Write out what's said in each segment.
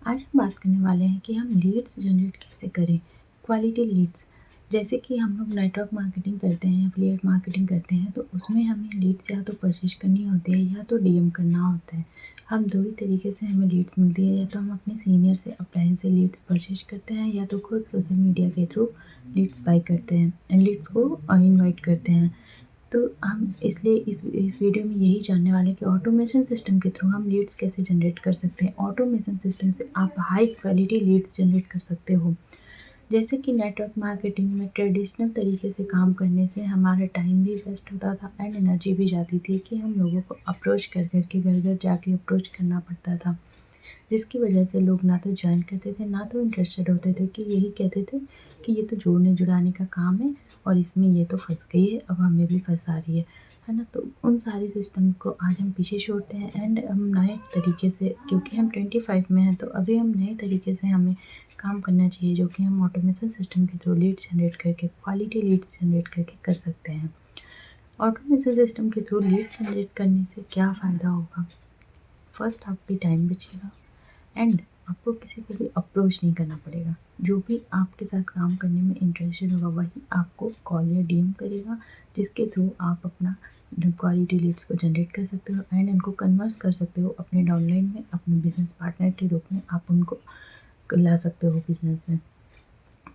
आज हम बात करने वाले हैं कि हम लीड्स जनरेट कैसे करें, क्वालिटी लीड्स। जैसे कि हम लोग नेटवर्क मार्केटिंग करते हैं, एफिलिएट मार्केटिंग करते हैं, तो उसमें हमें लीड्स या तो परचेज करनी होती है या तो डीएम करना होता है। हम दो ही तरीके से हमें लीड्स मिलती है, या तो हम अपने सीनियर से अपलाइन से लीड्स परचेज करते हैं, या तो खुद सोशल मीडिया के थ्रू लीड्स बाई करते हैं, लीड्स को इनवाइट करते हैं। तो हम इसलिए इस वीडियो में यही जानने वाले हैं कि ऑटोमेशन सिस्टम के थ्रू हम लीड्स कैसे जनरेट कर सकते हैं। ऑटोमेशन सिस्टम से आप हाई क्वालिटी लीड्स जनरेट कर सकते हो। जैसे कि नेटवर्क मार्केटिंग में ट्रेडिशनल तरीके से काम करने से हमारा टाइम भी वेस्ट होता था एंड एनर्जी भी जाती थी कि हम लोगों को अप्रोच कर कर के घर घर जाके अप्रोच करना पड़ता था, जिसकी वजह से लोग ना तो ज्वाइन करते थे ना तो इंटरेस्टेड होते थे, कि यही कहते थे कि ये तो जोड़ने जुड़ाने का काम है और इसमें ये तो फंस गई है, अब हमें भी फंसा रही है ना। तो उन सारे सिस्टम को आज हम पीछे छोड़ते हैं एंड हम नए तरीके से, क्योंकि हम 25 में हैं तो अभी हम नए तरीके से हमें काम करना चाहिए, जो कि हम ऑटोमेशन सिस्टम के थ्रू लीड्स जनरेट करके, क्वालिटी लीड्स जनरेट करके कर सकते हैं। ऑटोमेशन सिस्टम के थ्रू लीड्स जनरेट करने से क्या फ़ायदा होगा? फर्स्ट, आपकी टाइम बचेगा एंड आपको किसी को भी अप्रोच नहीं करना पड़ेगा। जो भी आपके साथ काम करने में इंटरेस्टेड होगा वही आपको कॉल या डीएम करेगा, जिसके थ्रू आप अपना क्वालिटी लीड्स को जनरेट कर सकते हो एंड उनको कन्वर्स कर सकते हो अपने डाउनलाइन में, अपने बिजनेस पार्टनर के रूप में आप उनको ला सकते हो बिजनेस में।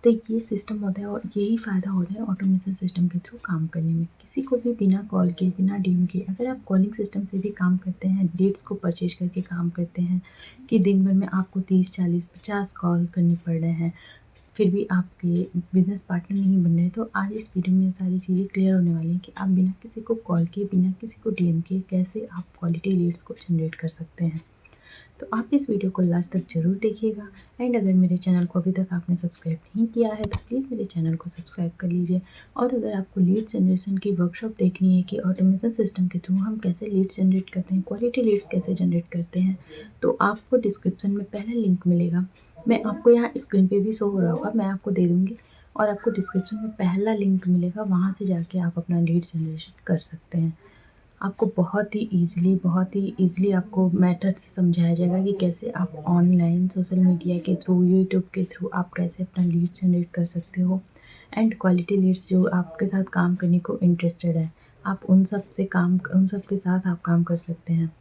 तो ये सिस्टम होता है और यही फ़ायदा होता है ऑटोमेशन सिस्टम के थ्रू काम करने में। किसी को भी बिना कॉल के, बिना डीएम के, अगर आप कॉलिंग सिस्टम से भी काम करते हैं, लीड्स को परचेज करके काम करते हैं, कि दिन भर में आपको 30, 40, 50 कॉल करने पड़ रहे हैं, फिर भी आपके बिजनेस पार्टनर नहीं बन रहे, तो आज इस वीडियो में ये सारी चीज़ें क्लियर होने वाली हैं कि आप बिना किसी को कॉल के, बिना किसी को डीएम के कैसे आप क्वालिटी लीड्स को जनरेट कर सकते हैं। तो आप इस वीडियो को लास्ट तक ज़रूर देखिएगा एंड अगर मेरे चैनल को अभी तक आपने सब्सक्राइब नहीं किया है तो प्लीज़ मेरे चैनल को सब्सक्राइब कर लीजिए। और अगर आपको लीड जनरेशन की वर्कशॉप देखनी है कि ऑटोमेशन सिस्टम के थ्रू हम कैसे लीड्स जनरेट करते हैं, क्वालिटी लीड्स कैसे जनरेट करते हैं, तो आपको डिस्क्रिप्शन में पहला लिंक मिलेगा। मैं आपको यहाँ स्क्रीन पर भी शो हो रहा होगा, मैं आपको दे दूँगी, और आपको डिस्क्रिप्शन में पहला लिंक मिलेगा, वहाँ से जाके आप अपना लीड जनरेशन कर सकते हैं। आपको बहुत ही ईज़िली आपको मेथड से समझाया जाएगा कि कैसे आप ऑनलाइन सोशल मीडिया के थ्रू, यूट्यूब के थ्रू आप कैसे अपना लीड जनरेट कर सकते हो एंड क्वालिटी लीड्स जो आपके साथ काम करने को इंटरेस्टेड है, आप उन सब के साथ आप काम कर सकते हैं।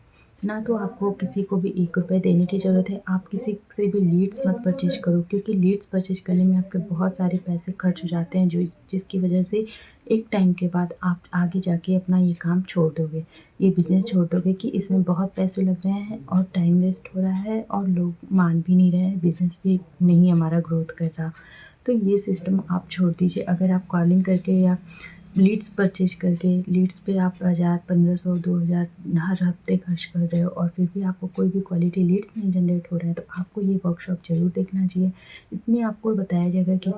ना तो आपको किसी को भी ₹1 देने की ज़रूरत है, आप किसी से भी लीड्स मत परचेज़ करो, क्योंकि लीड्स परचेज़ करने में आपके बहुत सारे पैसे खर्च हो जाते हैं, जिसकी वजह से एक टाइम के बाद आप आगे जाके अपना ये काम छोड़ दोगे, ये बिज़नेस छोड़ दोगे कि इसमें बहुत पैसे लग रहे हैं और टाइम वेस्ट हो रहा है और लोग मान भी नहीं रहे हैं, बिज़नेस भी नहीं हमारा ग्रोथ कर रहा। तो ये सिस्टम आप छोड़ दीजिए। अगर आप कॉलिंग करके या लीड्स परचेज करके, लीड्स पे आप 1000, 1500, 2000 हर हफ्ते खर्च कर रहे हो और फिर भी आपको कोई भी क्वालिटी लीड्स नहीं जनरेट हो रहा है, तो आपको ये वर्कशॉप ज़रूर देखना चाहिए। इसमें आपको बताया जाएगा कि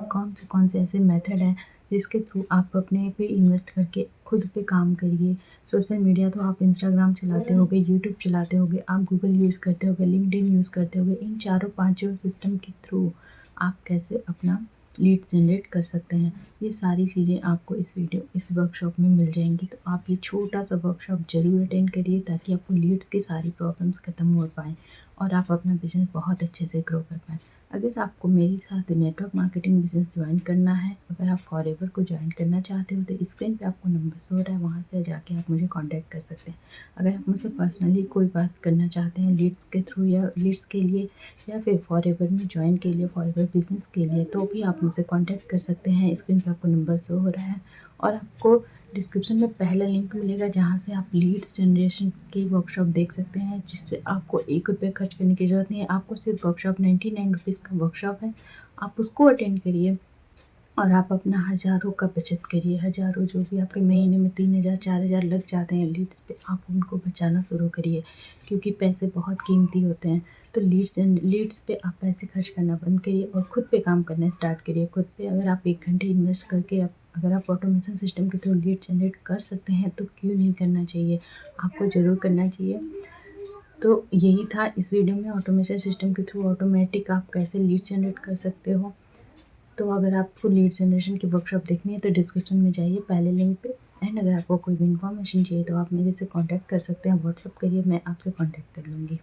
कौन से ऐसे मेथड हैं जिसके थ्रू आप अपने पे इन्वेस्ट करके खुद पे काम करिए। सोशल मीडिया तो आप इंस्टाग्राम चलाते होगे, यूट्यूब चलाते होगे, आप गूगल यूज़ करते होगे, लिंक्डइन यूज़ करते होगे, इन चारों पाँचों सिस्टम के थ्रू आप कैसे अपना लीड जनरेट कर सकते हैं, ये सारी चीज़ें आपको इस वर्कशॉप में मिल जाएंगी। तो आप ये छोटा सा वर्कशॉप ज़रूर अटेंड करिए, ताकि आपको लीड्स की सारी प्रॉब्लम्स खत्म हो पाएँ और आप अपना बिजनेस बहुत अच्छे से ग्रो कर पाएँ। अगर आपको मेरे साथ नेटवर्क मार्केटिंग बिजनेस ज्वाइन करना है, अगर आप फॉरएवर को ज्वाइन करना चाहते हो, तो स्क्रीन पे आपको नंबर शो हो रहा है, वहाँ से जाके आप मुझे कांटेक्ट कर सकते हैं। अगर आप मुझसे पर्सनली कोई बात करना चाहते हैं लीड्स के थ्रू या लीड्स के लिए, या फिर फॉरएवर में ज्वाइन के लिए, फॉरएवर बिजनेस के लिए, तो भी आप मुझसे कांटेक्ट कर सकते हैं। स्क्रीन पे आपको नंबर शो हो रहा है और आपको डिस्क्रिप्शन में पहला लिंक मिलेगा, जहाँ से आप लीड्स जनरेशन की वर्कशॉप देख सकते हैं, जिस पे आपको ₹1 खर्च करने की ज़रूरत नहीं है। आपको सिर्फ वर्कशॉप ₹99 का वर्कशॉप है, आप उसको अटेंड करिए और आप अपना हज़ारों का बचत करिए। हज़ारों, जो भी आपके महीने में 3000, 4000 लग जाते हैं लीड्स पे, आप उनको बचाना शुरू करिए, क्योंकि पैसे बहुत कीमती होते हैं। तो लीड्स पे आप पैसे खर्च करना बंद करिए और खुद पे काम करना स्टार्ट करिए। खुद पे अगर आप 1 घंटे इन्वेस्ट करके अगर आप ऑटोमेशन सिस्टम के थ्रू लीड जनरेट कर सकते हैं, तो क्यों नहीं करना चाहिए? आपको ज़रूर करना चाहिए। तो यही था इस वीडियो में, ऑटोमेशन सिस्टम के थ्रू ऑटोमेटिक आप कैसे लीड जनरेट कर सकते हो। तो अगर आपको लीड जनरेशन की वर्कशॉप देखनी है तो डिस्क्रिप्शन में जाइए पहले लिंक पे एंड अगर आपको कोई भी इन्फॉर्मेशन चाहिए तो आप मेरे से कांटेक्ट कर सकते हैं, व्हाट्सअप करिए, मैं आपसे कांटेक्ट कर लूँगी।